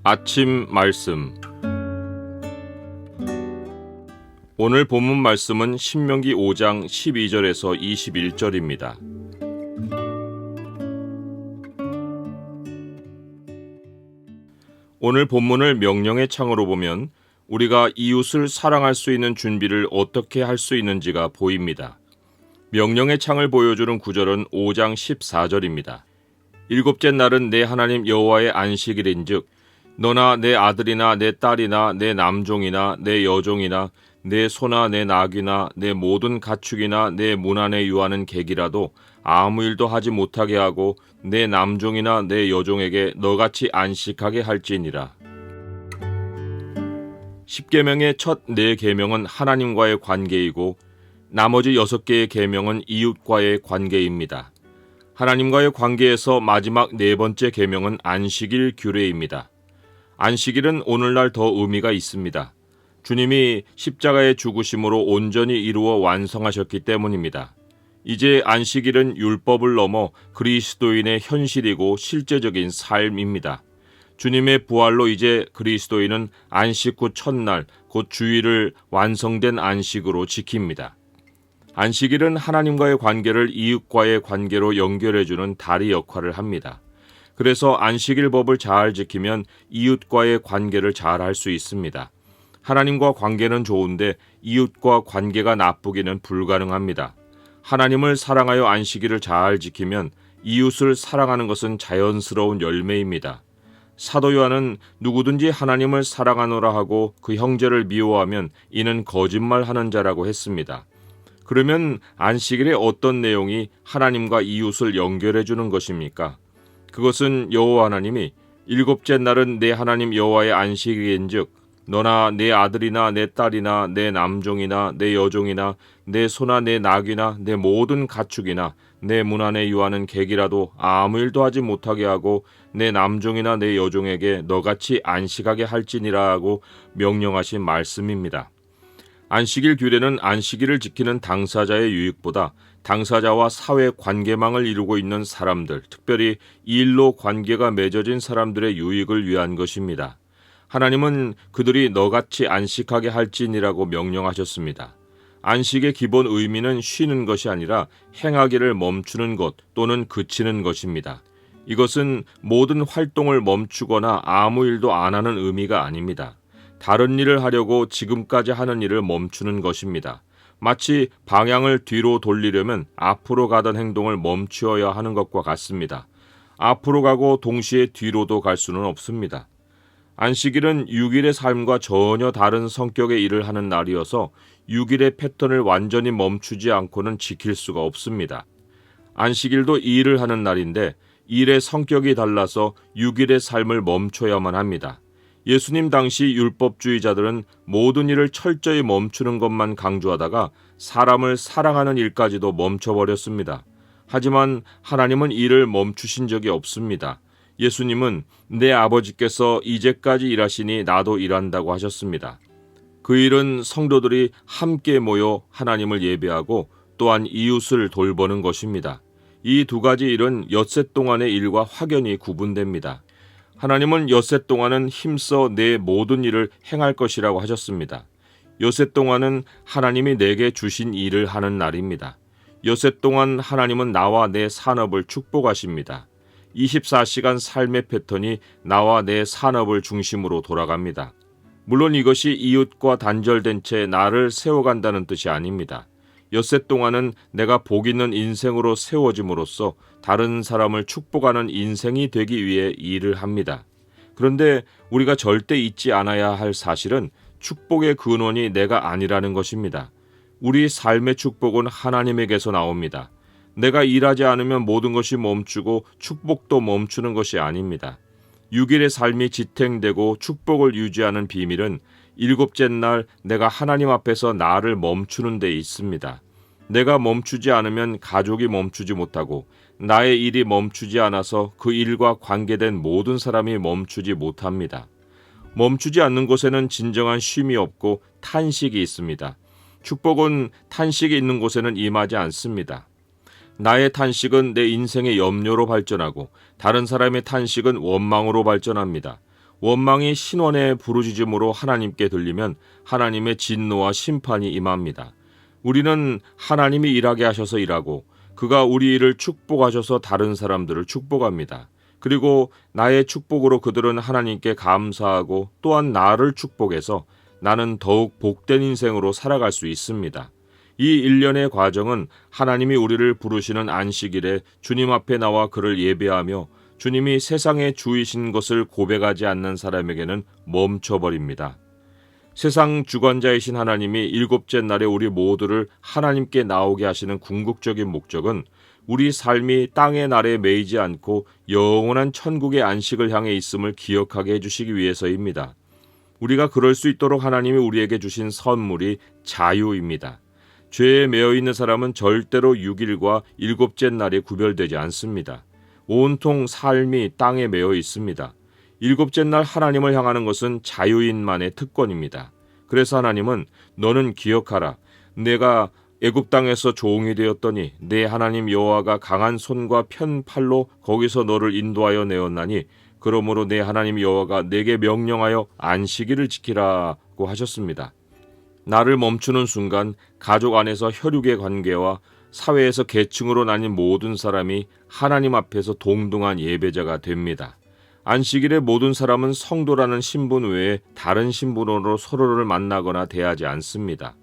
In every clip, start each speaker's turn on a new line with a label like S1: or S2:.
S1: 아침 말씀. 오늘 본문 말씀은 신명기 5장 12절에서 21절입니다. 오늘 본문을 명령의 창으로 보면 우리가 이웃을 사랑할 수 있는 준비를 어떻게 할 수 있는지가 보입니다. 명령의 창을 보여주는 구절은 5장 14절입니다. 일곱째 날은 내 하나님 여호와의 안식일인즉 너나 내 아들이나 내 딸이나 내 남종이나 내 여종이나 내 소나 내 낙이나 내 모든 가축이나 내 문 안에 유하는 객이라도 아무 일도 하지 못하게 하고 내 남종이나 내 여종에게 너같이 안식하게 할지니라. 십계명의 첫 네 계명은 하나님과의 관계이고 나머지 6개의 계명은 이웃과의 관계입니다. 하나님과의 관계에서 마지막 네 번째 계명은 안식일 규례입니다. 안식일은 오늘날 더 의미가 있습니다. 주님이 십자가의 죽으심으로 온전히 이루어 완성하셨기 때문입니다. 이제 안식일은 율법을 넘어 그리스도인의 현실이고 실제적인 삶입니다. 주님의 부활로 이제 그리스도인은 안식 후 첫날, 곧 주일을 완성된 안식으로 지킵니다. 안식일은 하나님과의 관계를 이웃과의 관계로 연결해주는 다리 역할을 합니다. 그래서 안식일 법을 잘 지키면 이웃과의 관계를 잘 할 수 있습니다. 하나님과 관계는 좋은데 이웃과 관계가 나쁘기는 불가능합니다. 하나님을 사랑하여 안식일을 잘 지키면 이웃을 사랑하는 것은 자연스러운 열매입니다. 사도 요한은 누구든지 하나님을 사랑하노라 하고 그 형제를 미워하면 이는 거짓말하는 자라고 했습니다. 그러면 안식일의 어떤 내용이 하나님과 이웃을 연결해 주는 것입니까? 그것은 여호와 하나님이 일곱째 날은 내 하나님 여호와의 안식일인즉 너나 내 아들이나 내 딸이나 내 남종이나 내 여종이나 내 소나 내 낙이나 내 모든 가축이나 내 문 안에 유하는 객이라도 아무 일도 하지 못하게 하고 내 남종이나 내 여종에게 너같이 안식하게 할지니라 하고 명령하신 말씀입니다. 안식일 규례는 안식일을 지키는 당사자의 유익보다 당사자와 사회 관계망을 이루고 있는 사람들, 특별히 이 일로 관계가 맺어진 사람들의 유익을 위한 것입니다. 하나님은 그들이 너같이 안식하게 할지니라고 명령하셨습니다. 안식의 기본 의미는 쉬는 것이 아니라 행하기를 멈추는 것 또는 그치는 것입니다. 이것은 모든 활동을 멈추거나 아무 일도 안 하는 의미가 아닙니다. 다른 일을 하려고 지금까지 하는 일을 멈추는 것입니다. 마치 방향을 뒤로 돌리려면 앞으로 가던 행동을 멈추어야 하는 것과 같습니다. 앞으로 가고 동시에 뒤로도 갈 수는 없습니다. 안식일은 6일의 삶과 전혀 다른 성격의 일을 하는 날이어서 6일의 패턴을 완전히 멈추지 않고는 지킬 수가 없습니다. 안식일도 일을 하는 날인데 일의 성격이 달라서 6일의 삶을 멈춰야만 합니다. 예수님 당시 율법주의자들은 모든 일을 철저히 멈추는 것만 강조하다가 사람을 사랑하는 일까지도 멈춰버렸습니다. 하지만 하나님은 일을 멈추신 적이 없습니다. 예수님은 내 아버지께서 이제까지 일하시니 나도 일한다고 하셨습니다. 그 일은 성도들이 함께 모여 하나님을 예배하고 또한 이웃을 돌보는 것입니다. 이 두 가지 일은 엿새 동안의 일과 확연히 구분됩니다. 하나님은 엿새 동안은 힘써 내 모든 일을 행할 것이라고 하셨습니다. 엿새 동안은 하나님이 내게 주신 일을 하는 날입니다. 엿새 동안 하나님은 나와 내 산업을 축복하십니다. 24시간 삶의 패턴이 나와 내 산업을 중심으로 돌아갑니다. 물론 이것이 이웃과 단절된 채 나를 세워간다는 뜻이 아닙니다. 엿새 동안은 내가 복 있는 인생으로 세워짐으로써 다른 사람을 축복하는 인생이 되기 위해 일을 합니다. 그런데 우리가 절대 잊지 않아야 할 사실은 축복의 근원이 내가 아니라는 것입니다. 우리 삶의 축복은 하나님에게서 나옵니다. 내가 일하지 않으면 모든 것이 멈추고 축복도 멈추는 것이 아닙니다. 6일의 삶이 지탱되고 축복을 유지하는 비밀은 일곱째 날 내가 하나님 앞에서 나를 멈추는 데 있습니다. 내가 멈추지 않으면 가족이 멈추지 못하고 나의 일이 멈추지 않아서 그 일과 관계된 모든 사람이 멈추지 못합니다. 멈추지 않는 곳에는 진정한 쉼이 없고 탄식이 있습니다. 축복은 탄식이 있는 곳에는 임하지 않습니다. 나의 탄식은 내 인생의 염려로 발전하고 다른 사람의 탄식은 원망으로 발전합니다. 원망이 신원의 부르짖음으로 하나님께 들리면 하나님의 진노와 심판이 임합니다. 우리는 하나님이 일하게 하셔서 일하고 그가 우리 일을 축복하셔서 다른 사람들을 축복합니다. 그리고 나의 축복으로 그들은 하나님께 감사하고 또한 나를 축복해서 나는 더욱 복된 인생으로 살아갈 수 있습니다. 이 일련의 과정은 하나님이 우리를 부르시는 안식일에 주님 앞에 나와 그를 예배하며 주님이 세상의 주이신 것을 고백하지 않는 사람에게는 멈춰버립니다. 세상 주관자이신 하나님이 일곱째 날에 우리 모두를 하나님께 나오게 하시는 궁극적인 목적은 우리 삶이 땅의 날에 매이지 않고 영원한 천국의 안식을 향해 있음을 기억하게 해주시기 위해서입니다. 우리가 그럴 수 있도록 하나님이 우리에게 주신 선물이 자유입니다. 죄에 매여 있는 사람은 절대로 6일과 일곱째 날이 구별되지 않습니다. 온통 삶이 땅에 매여 있습니다. 일곱째 날 하나님을 향하는 것은 자유인만의 특권입니다. 그래서 하나님은 너는 기억하라. 내가 애굽 땅에서 종이 되었더니 내 하나님 여호와가 강한 손과 편 팔로 거기서 너를 인도하여 내었나니 그러므로 내 하나님 여호와가 내게 명령하여 안식일을 지키라고 하셨습니다. 나를 멈추는 순간 가족 안에서 혈육의 관계와 사회에서 계층으로 나뉜 모든 사람이 하나님 앞에서 동등한 예배자가 됩니다. 안식일에 모든 사람은 성도라는 신분 외에 다른 신분으로 서로를 만나거나 대하지 않습니다.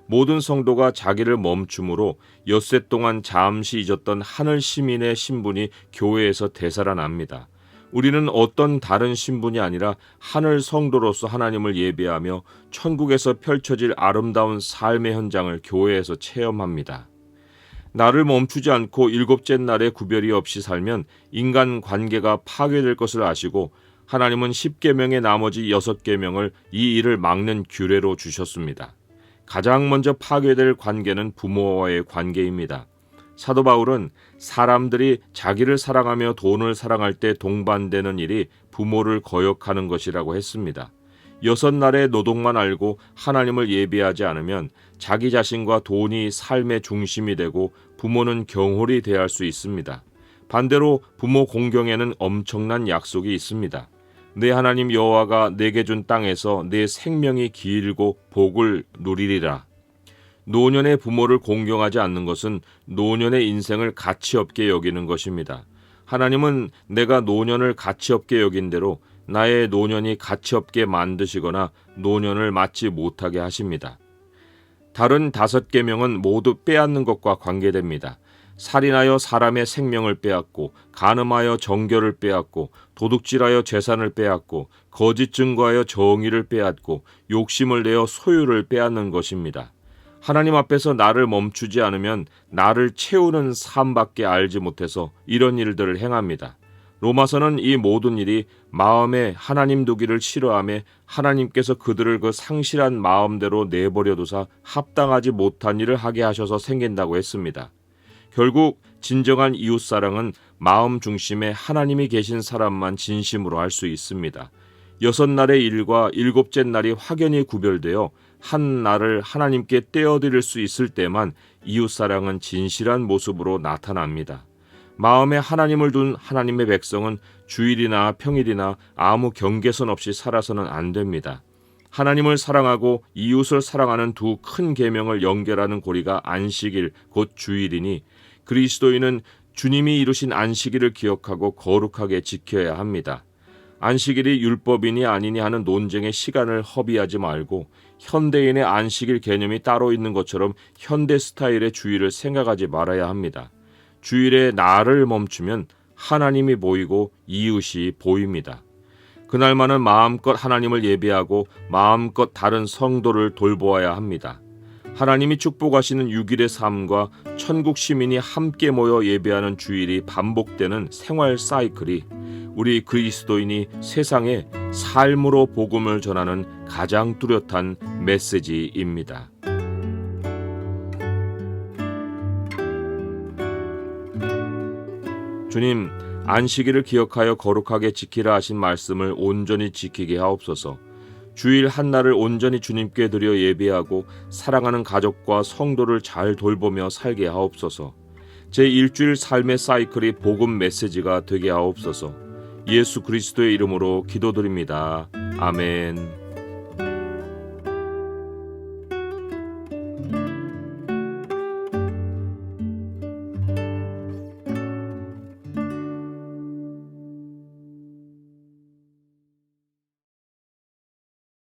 S1: 모든 성도가 자기를 멈춤으로 엿새 동안 잠시 잊었던 하늘 시민의 신분이 교회에서 되살아납니다. 우리는 어떤 다른 신분이 아니라 하늘 성도로서 하나님을 예배하며 천국에서 펼쳐질 아름다운 삶의 현장을 교회에서 체험합니다. 나를 멈추지 않고 일곱째 날에 구별이 없이 살면 인간 관계가 파괴될 것을 아시고 하나님은 10계명의 나머지 6계명을 이 일을 막는 규례로 주셨습니다. 가장 먼저 파괴될 관계는 부모와의 관계입니다. 사도 바울은 사람들이 자기를 사랑하며 돈을 사랑할 때 동반되는 일이 부모를 거역하는 것이라고 했습니다. 6날의 노동만 알고 하나님을 예배하지 않으면 자기 자신과 돈이 삶의 중심이 되고 부모는 경홀히 대할 수 있습니다. 반대로 부모 공경에는 엄청난 약속이 있습니다. 내 하나님 여호와가 내게 준 땅에서 내 생명이 길고 복을 누리리라. 노년의 부모를 공경하지 않는 것은 노년의 인생을 가치없게 여기는 것입니다. 하나님은 내가 노년을 가치없게 여긴 대로 나의 노년이 가치없게 만드시거나 노년을 맞지 못하게 하십니다. 다른 5계명은 모두 빼앗는 것과 관계됩니다. 살인하여 사람의 생명을 빼앗고 간음하여 정결을 빼앗고 도둑질하여 재산을 빼앗고 거짓 증거하여 정의를 빼앗고 욕심을 내어 소유를 빼앗는 것입니다. 하나님 앞에서 나를 멈추지 않으면 나를 채우는 삶밖에 알지 못해서 이런 일들을 행합니다. 로마서는 이 모든 일이 마음에 하나님 두기를 싫어하며 하나님께서 그들을 그 상실한 마음대로 내버려 두사 합당하지 못한 일을 하게 하셔서 생긴다고 했습니다. 결국 진정한 이웃사랑은 마음 중심에 하나님이 계신 사람만 진심으로 할 수 있습니다. 6날의 일과 일곱째 날이 확연히 구별되어 한 날을 하나님께 떼어드릴 수 있을 때만 이웃사랑은 진실한 모습으로 나타납니다. 마음에 하나님을 둔 하나님의 백성은 주일이나 평일이나 아무 경계선 없이 살아서는 안 됩니다. 하나님을 사랑하고 이웃을 사랑하는 두 큰 계명을 연결하는 고리가 안식일 곧 주일이니 그리스도인은 주님이 이루신 안식일을 기억하고 거룩하게 지켜야 합니다. 안식일이 율법이니 아니니 하는 논쟁의 시간을 허비하지 말고 현대인의 안식일 개념이 따로 있는 것처럼 현대 스타일의 주일을 생각하지 말아야 합니다. 주일에 나를 멈추면 하나님이 보이고 이웃이 보입니다. 그날만은 마음껏 하나님을 예배하고 마음껏 다른 성도를 돌보아야 합니다. 하나님이 축복하시는 6일의 삶과 천국 시민이 함께 모여 예배하는 주일이 반복되는 생활 사이클이 우리 그리스도인이 세상에 삶으로 복음을 전하는 가장 뚜렷한 메시지입니다. 주님, 안식일을 기억하여 거룩하게 지키라 하신 말씀을 온전히 지키게 하옵소서. 주일 한날을 온전히 주님께 드려 예배하고 사랑하는 가족과 성도를 잘 돌보며 살게 하옵소서. 제 일주일 삶의 사이클이 복음 메시지가 되게 하옵소서. 예수 그리스도의 이름으로 기도드립니다. 아멘.